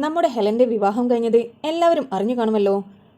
നമ്മുടെ ഹെലന്റെ വിവാഹം കഴിഞ്ഞത് എല്ലാവരും അറിഞ്ഞു കാണുമല്ലോ.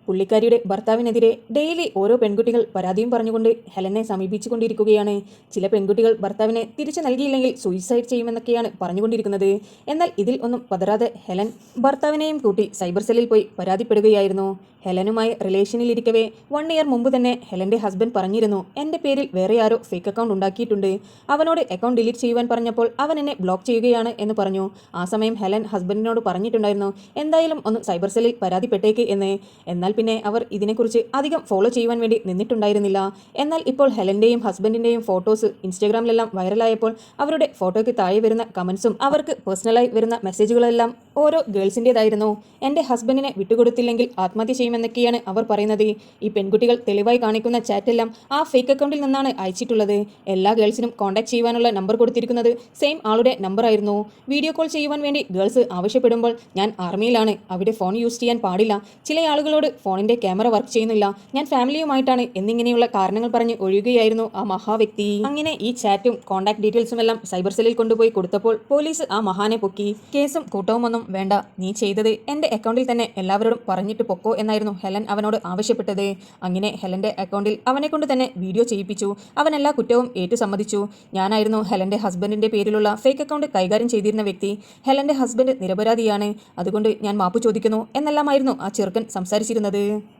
പുള്ളിക്കാരിയുടെ ഭർത്താവിനെതിരെ ഡെയിലി ഓരോ പെൺകുട്ടികൾ പരാതിയും പറഞ്ഞുകൊണ്ട് ഹെലനെ സമീപിച്ചുകൊണ്ടിരിക്കുകയാണ്. ചില പെൺകുട്ടികൾ ഭർത്താവിനെ തിരിച്ചു നൽകിയില്ലെങ്കിൽ സൂയിസൈഡ് ചെയ്യുമെന്നൊക്കെയാണ് പറഞ്ഞുകൊണ്ടിരിക്കുന്നത്. എന്നാൽ ഇതിൽ ഒന്നും പതറാതെ ഹെലൻ ഭർത്താവിനെയും കൂട്ടി സൈബർ സെല്ലിൽ പോയി പരാതിപ്പെടുകയായിരുന്നു. ഹെലനുമായി റിലേഷനിലിരിക്കവേ 1 ഇയർ മുമ്പ് തന്നെ ഹെലന്റെ ഹസ്ബൻഡ് പറഞ്ഞിരുന്നു, എൻ്റെ പേരിൽ വേറെ ആരോ ഫേക്ക് അക്കൗണ്ട് ഉണ്ടാക്കിയിട്ടുണ്ട്. അവനോട് അക്കൗണ്ട് ഡിലീറ്റ് ചെയ്യുവാൻ പറഞ്ഞപ്പോൾ അവൻ എന്നെ ബ്ലോക്ക് ചെയ്യുകയാണ് എന്ന് പറഞ്ഞു. ആ സമയം ഹെലൻ ഹസ്ബൻഡിനോട് പറഞ്ഞിട്ടുണ്ടായിരുന്നു, എന്തായാലും ഒന്ന് സൈബർ സെല്ലിൽ പരാതിപ്പെട്ടേക്ക് എന്ന്. എന്നാൽ പിന്നെ അവർ ഇതിനെക്കുറിച്ച് അധികം ഫോളോ ചെയ്യുവാൻ വേണ്ടി നിന്നിട്ടുണ്ടായിരുന്നില്ല. എന്നാൽ ഇപ്പോൾ ഹെലന്റെയും ഹസ്ബൻഡിന്റെയും ഫോട്ടോസ് ഇൻസ്റ്റാഗ്രാമിലെല്ലാം വൈറലായപ്പോൾ അവരുടെ ഫോട്ടോയ്ക്ക് താഴെ വരുന്ന കമന്റ്സും അവർക്ക് പേഴ്സണലായി വരുന്ന മെസ്സേജുകളെല്ലാം ഓരോ ഗേൾസിൻ്റെതായിരുന്നു. എൻ്റെ ഹസ്ബൻഡിനെ വിട്ടുകൊടുത്തില്ലെങ്കിൽ ആത്മഹത്യ ചെയ്യുമെന്നൊക്കെയാണ് അവർ പറയുന്നത്. ഈ പെൺകുട്ടികൾ തെളിവായി കാണിക്കുന്ന ചാറ്റെല്ലാം ആ ഫേക്ക് അക്കൗണ്ടിൽ നിന്നാണ് അയച്ചിട്ടുള്ളത്. എല്ലാ ഗേൾസിനും കോൺടാക്ട് ചെയ്യുവാനുള്ള നമ്പർ കൊടുത്തിരിക്കുന്നത് സെയിം ആളുടെ നമ്പറായിരുന്നു. വീഡിയോ കോൾ ചെയ്യുവാൻ വേണ്ടി ഗേൾസ് ആവശ്യപ്പെടുമ്പോൾ ഞാൻ ആർമിയിലാണ്, അവിടെ ഫോൺ യൂസ് ചെയ്യാൻ പാടില്ല, ചില ആളുകളോട് ഫോണിൻ്റെ ക്യാമറ വർക്ക് ചെയ്യുന്നില്ല, ഞാൻ ഫാമിലിയുമായിട്ടാണ് എന്നിങ്ങനെയുള്ള കാരണങ്ങൾ പറഞ്ഞ് ഒഴിയുകയായിരുന്നു ആ മഹാവ്യക്തി. അങ്ങനെ ഈ ചാറ്റും കോൺടാക്ട് ഡീറ്റെയിൽസും എല്ലാം സൈബർ സെല്ലിൽ കൊണ്ടുപോയി കൊടുത്തപ്പോൾ പോലീസ് ആ മഹാനെ പൊക്കി. കേസും കൂട്ടവുമൊന്നും വേണ്ട, നീ ചെയ്തത് എൻ്റെ അക്കൗണ്ടിൽ തന്നെ എല്ലാവരോടും പറഞ്ഞിട്ട് പൊക്കോ എന്നായിരുന്നു ഹെലൻ അവനോട് ആവശ്യപ്പെട്ടത്. അങ്ങനെ ഹെലന്റെ അക്കൗണ്ടിൽ അവനെ കൊണ്ട് തന്നെ വീഡിയോ ചെയ്യിപ്പിച്ചു. അവൻ എല്ലാ കുറ്റവും ഏറ്റു സമ്മതിച്ചു. ഞാനായിരുന്നു ഹെലന്റെ ഹസ്ബൻഡിന്റെ പേരിലുള്ള ഫേക്ക് അക്കൗണ്ട് കൈകാര്യം ചെയ്തിരുന്ന വ്യക്തി. ഹെലന്റെ ഹസ്ബൻഡ് നിരപരാധിയാണ്, അതുകൊണ്ട് ഞാൻ മാപ്പ് ചോദിക്കുന്നു എന്നെല്ലാമായിരുന്നു ആ ചെറുക്കൻ സംസാരിച്ചിരുന്നത്.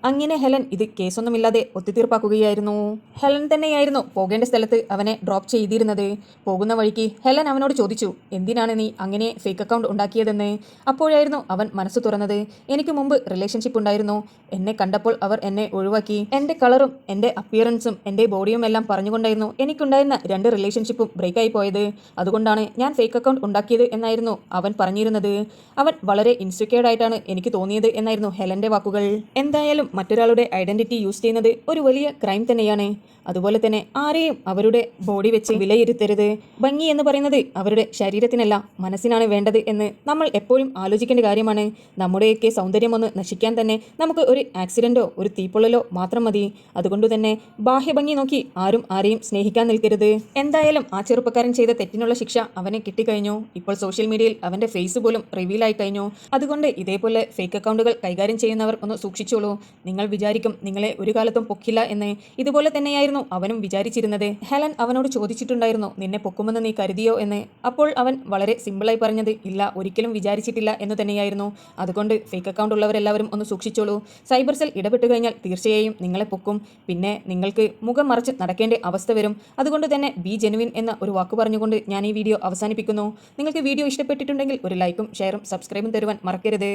അങ്ങനെ ഹെലൻ ഇത് കേസൊന്നുമില്ലാതെ ഒത്തുതീർപ്പാക്കുകയായിരുന്നു. ഹെലൻ തന്നെയായിരുന്നു പോകേണ്ട സ്ഥലത്ത് അവനെ ഡ്രോപ്പ് ചെയ്തിരുന്നത്. പോകുന്ന വഴിക്ക് ഹെലൻ അവനോട് ചോദിച്ചു, എന്തിനാണ് നീ അങ്ങനെ ഫേക്ക് അക്കൗണ്ട് ഉണ്ടാക്കിയതെന്ന്. അപ്പോഴായിരുന്നു അവൻ മനസ്സ് തുറന്നത്. എനിക്ക് മുമ്പ് റിലേഷൻഷിപ്പ് ഉണ്ടായിരുന്നു, എന്നെ കണ്ടപ്പോൾ അവർ എന്നെ ഒഴിവാക്കി. എൻ്റെ കളറും എൻ്റെ അപ്പിയറൻസും എൻ്റെ ബോഡിയും എല്ലാം പറഞ്ഞുകൊണ്ടായിരുന്നു എനിക്കുണ്ടായിരുന്ന 2 റിലേഷൻഷിപ്പും ബ്രേക്കായി പോയത്. അതുകൊണ്ടാണ് ഞാൻ ഫേക്ക് അക്കൗണ്ട് ഉണ്ടാക്കിയത് എന്നായിരുന്നു അവൻ പറഞ്ഞിരുന്നത്. അവൻ വളരെ ഇൻസെക്യൂർഡ് ആയിട്ടാണ് എനിക്ക് തോന്നിയത് എന്നായിരുന്നു ഹെലന്റെ വാക്കുകൾ. എന്തായാലും മറ്റൊരാളുടെ ഐഡന്റിറ്റി യൂസ് ചെയ്യുന്നത് ഒരു വലിയ ക്രൈം തന്നെയാണ്. അതുപോലെ തന്നെ ആരെയും അവരുടെ ബോഡി വെച്ച് വിലയിരുത്തരുത്. ഭംഗി എന്ന് പറയുന്നത് അവരുടെ ശരീരത്തിനല്ല, മനസ്സിനാണ് വേണ്ടത് എന്ന് നമ്മൾ എപ്പോഴും ആലോചിക്കേണ്ട കാര്യമാണ്. നമ്മുടെയൊക്കെ സൗന്ദര്യം ഒന്ന് നശിക്കാൻ തന്നെ നമുക്ക് ഒരു ആക്സിഡന്റോ ഒരു തീപ്പൊള്ളലോ മാത്രം മതി. അതുകൊണ്ട് തന്നെ ബാഹ്യഭംഗി നോക്കി ആരും ആരെയും സ്നേഹിക്കാൻ നിൽക്കരുത്. എന്തായാലും ആ ചെറുപ്പക്കാരൻ ചെയ്ത തെറ്റിനുള്ള ശിക്ഷ അവനെ കിട്ടിക്കഴിഞ്ഞു. ഇപ്പോൾ സോഷ്യൽ മീഡിയയിൽ അവന്റെ ഫേസ് പോലും റിവീലായി കഴിഞ്ഞു. അതുകൊണ്ട് ഇതേപോലെ ഫേക്ക് അക്കൗണ്ടുകൾ കൈകാര്യം ചെയ്യുന്നവർ ഒന്ന് സൂക്ഷിച്ചോളൂ. നിങ്ങൾ വിചാരിക്കും നിങ്ങളെ ഒരു കാലത്തും പൊക്കില്ല എന്ന്. ഇതുപോലെ തന്നെയായിരുന്നു അവനും വിചാരിച്ചിരുന്നത്. ഹെലൻ അവനോട് ചോദിച്ചിട്ടുണ്ടായിരുന്നു, നിന്നെ പൊക്കുമെന്ന് നീ കരുതിയോ എന്ന്. അപ്പോൾ അവൻ വളരെ സിമ്പിളായി പറഞ്ഞത്, ഇല്ല, ഒരിക്കലും വിചാരിച്ചിട്ടില്ല എന്ന് തന്നെയായിരുന്നു. അതുകൊണ്ട് ഫേക്ക് അക്കൗണ്ട് ഉള്ളവരെല്ലാവരും ഒന്ന് സൂക്ഷിച്ചോളൂ. സൈബർ സെൽ ഇടപെട്ട് കഴിഞ്ഞാൽ തീർച്ചയായും നിങ്ങളെ പൊക്കും. പിന്നെ നിങ്ങൾക്ക് മുഖം മറച്ച് നടക്കേണ്ട അവസ്ഥ വരും. അതുകൊണ്ട് തന്നെ ബി ജെനുവിൻ എന്ന ഒരു വാക്ക് പറഞ്ഞുകൊണ്ട് ഞാൻ ഈ വീഡിയോ അവസാനിപ്പിക്കുന്നു. നിങ്ങൾക്ക് വീഡിയോ ഇഷ്ടപ്പെട്ടിട്ടുണ്ടെങ്കിൽ ഒരു ലൈക്കും ഷെയറും സബ്സ്ക്രൈബും തരുവാൻ മറക്കരുത്.